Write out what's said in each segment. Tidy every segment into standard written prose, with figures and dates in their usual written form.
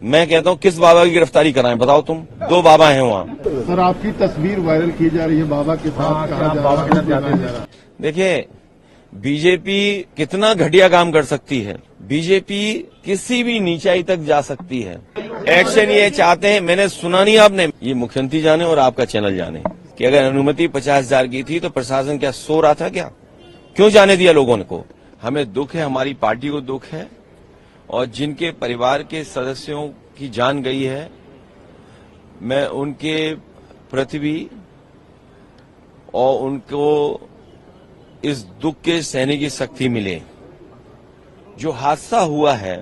मैं कहता हूँ किस बाबा की गिरफ्तारी कराएं, बताओ तुम। 2 बाबा हैं वहाँ। सर, आपकी तस्वीर वायरल की जा रही है बाबा के साथ, कहा जा रहा है। देखिए, बीजेपी कितना घटिया काम कर सकती है। बीजेपी किसी भी नीचाई तक जा सकती है। एक्शन ये चाहते हैं, मैंने सुना नहीं आपने, ये मुख्यमंत्री जाने और आपका चैनल जाने, कि अगर अनुमति 50,000 की थी तो प्रशासन क्या सो रहा था क्या? क्यों जाने दिया लोगों को? हमें दुख है, हमारी पार्टी को दुख है, और जिनके परिवार के सदस्यों की जान गई है, मैं उनके प्रति भी और उनको इस दुख के सहने की शक्ति मिले। जो हादसा हुआ है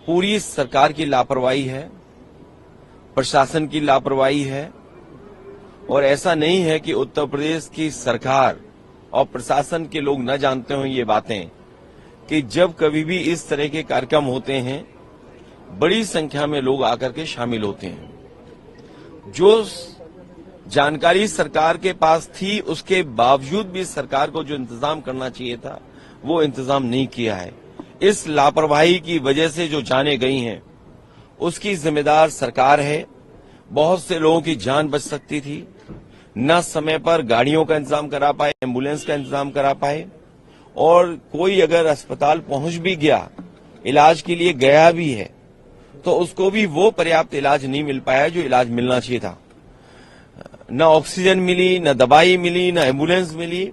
पूरी सरकार की लापरवाही है, प्रशासन की लापरवाही है, और ऐसा नहीं है कि उत्तर प्रदेश की सरकार और प्रशासन के लोग न जानते हों ये बातें, कि जब कभी भी इस तरह के कार्यक्रम होते हैं बड़ी संख्या में लोग आकर के शामिल होते हैं। जो जानकारी सरकार के पास थी उसके बावजूद भी सरकार को जो इंतजाम करना चाहिए था वो इंतजाम नहीं किया है। इस लापरवाही की वजह से जो जानें गई हैं उसकी जिम्मेदार सरकार है। बहुत से लोगों की जान बच सकती थी, न समय पर गाड़ियों का इंतजाम करा पाए, एम्बुलेंस का इंतजाम करा पाए, और कोई अगर अस्पताल पहुंच भी गया, इलाज के लिए गया भी है, तो उसको भी वो पर्याप्त इलाज नहीं मिल पाया जो इलाज मिलना चाहिए था। न ऑक्सीजन मिली, न दवाई मिली, न एम्बुलेंस मिली,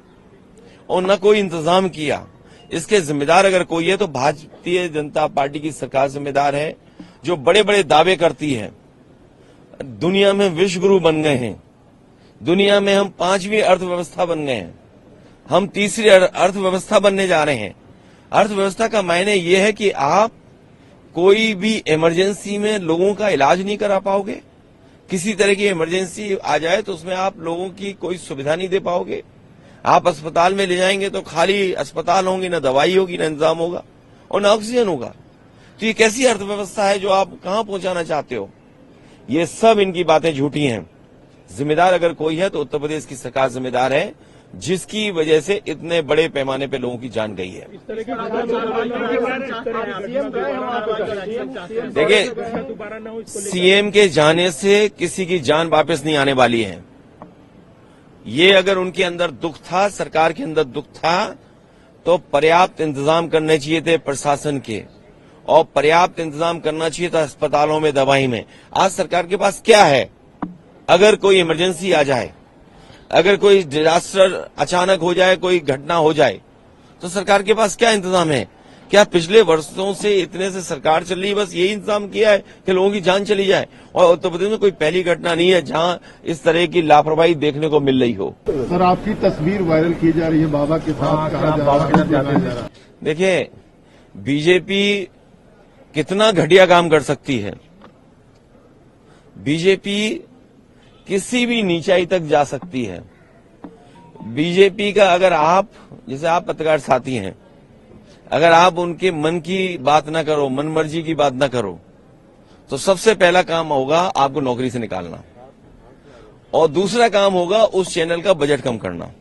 और न कोई इंतजाम किया। इसके जिम्मेदार अगर कोई है तो भारतीय जनता पार्टी की सरकार जिम्मेदार है, जो बड़े बड़े दावे करती है। दुनिया में विश्व गुरु बन गए हैं, दुनिया में हम 5वीं अर्थव्यवस्था बन गए हैं, हम 3री अर्थव्यवस्था बनने जा रहे हैं। अर्थव्यवस्था का मायने यह है कि आप कोई भी इमरजेंसी में लोगों का इलाज नहीं करा पाओगे। किसी तरह की इमरजेंसी आ जाए तो उसमें आप लोगों की कोई सुविधा नहीं दे पाओगे। आप अस्पताल में ले जाएंगे तो खाली अस्पताल होंगे, न दवाई होगी, न इंतजाम होगा, और न ऑक्सीजन होगा। तो ये कैसी अर्थव्यवस्था है जो आप कहां पहुंचाना चाहते हो? ये सब इनकी बातें झूठी हैं। जिम्मेदार अगर कोई है तो उत्तर प्रदेश की सरकार जिम्मेदार है, जिसकी वजह से इतने बड़े पैमाने पे लोगों की जान गई है। देखिए, सीएम के जाने से किसी की जान वापस नहीं आने वाली है। ये अगर उनके अंदर दुख था, सरकार के अंदर दुख था, तो पर्याप्त इंतजाम करने चाहिए थे प्रशासन के, और पर्याप्त इंतजाम करना चाहिए था अस्पतालों में, दवाई में। आज सरकार के पास क्या है? अगर कोई इमरजेंसी आ जाए, अगर कोई डिजास्टर अचानक हो जाए, कोई घटना हो जाए, तो सरकार के पास क्या इंतजाम है? क्या पिछले वर्षों से इतने से सरकार चल रही है, बस यही इंतजाम किया है कि लोगों की जान चली जाए? और उत्तर प्रदेश में कोई पहली घटना नहीं है जहां इस तरह की लापरवाही देखने को मिल रही हो। सर, आपकी तस्वीर वायरल की जा रही है बाबा के साथ, कहा जा रहा है। देखिए, बीजेपी कितना घटिया काम कर सकती है। बीजेपी किसी भी नीचाई तक जा सकती है। बीजेपी का अगर आप, जैसे आप पत्रकार साथी हैं, अगर आप उनके मन की बात ना करो, मन मर्जी की बात ना करो, तो सबसे पहला काम होगा आपको नौकरी से निकालना, और दूसरा काम होगा उस चैनल का बजट कम करना।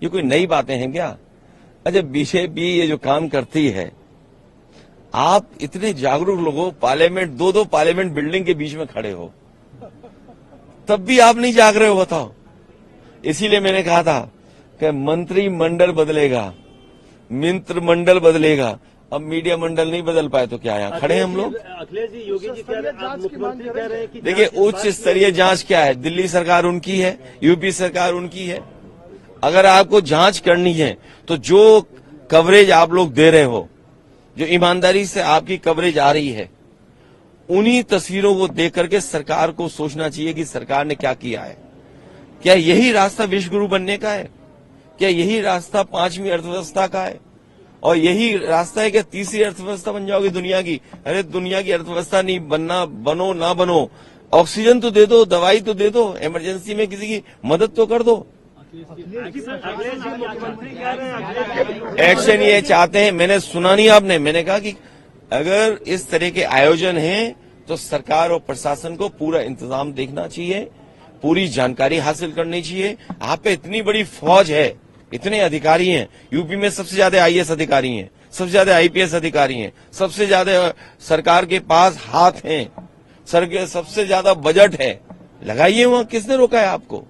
ये कोई नई बातें हैं क्या? अच्छा, बीजेपी ये जो काम करती है, आप इतने जागरूक लोग हो, पार्लियामेंट, 2-2 पार्लियामेंट बिल्डिंग के बीच में खड़े हो, तब भी आप नहीं जाग रहे हो, बताओ। इसीलिए मैंने कहा था कि मंत्रिमंडल बदलेगा, मित्र मंडल बदलेगा। अब मीडिया मंडल नहीं बदल पाए तो क्या, यहाँ खड़े हैं हम लोग। अखिलेश जी, योगी जी कह रहे हैं, मुख्यमंत्री कह रहे हैं कि देखिए, उच्च स्तरीय जांच क्या है? दिल्ली सरकार उनकी है, यूपी सरकार उनकी है। अगर आपको जांच करनी है तो जो कवरेज आप लोग दे रहे हो, जो ईमानदारी से आपकी कवरेज आ रही है, उन्हीं तस्वीरों को देख करके सरकार को सोचना चाहिए कि सरकार ने क्या किया है। क्या यही रास्ता विश्व गुरु बनने का है? क्या यही रास्ता 5वीं अर्थव्यवस्था का है? और यही रास्ता है कि 3री अर्थव्यवस्था बन जाओगे दुनिया की? अरे, दुनिया की अर्थव्यवस्था नहीं बनना, बनो ना बनो, ऑक्सीजन तो दे दो, दवाई तो दे दो, इमरजेंसी में किसी की मदद तो कर दो। एक्शन ये चाहते हैं, मैंने सुना नहीं आपने, मैंने कहा कि अगर इस तरह के आयोजन हैं तो सरकार और प्रशासन को पूरा इंतजाम देखना चाहिए, पूरी जानकारी हासिल करनी चाहिए। आप पे इतनी बड़ी फौज है, इतने अधिकारी हैं, यूपी में सबसे ज्यादा आईएएस अधिकारी हैं, सबसे ज्यादा आईपीएस अधिकारी हैं, सबसे ज्यादा सरकार के पास हाथ हैं, सबसे ज्यादा बजट है, लगाइए वहां। किसने रोका है आपको?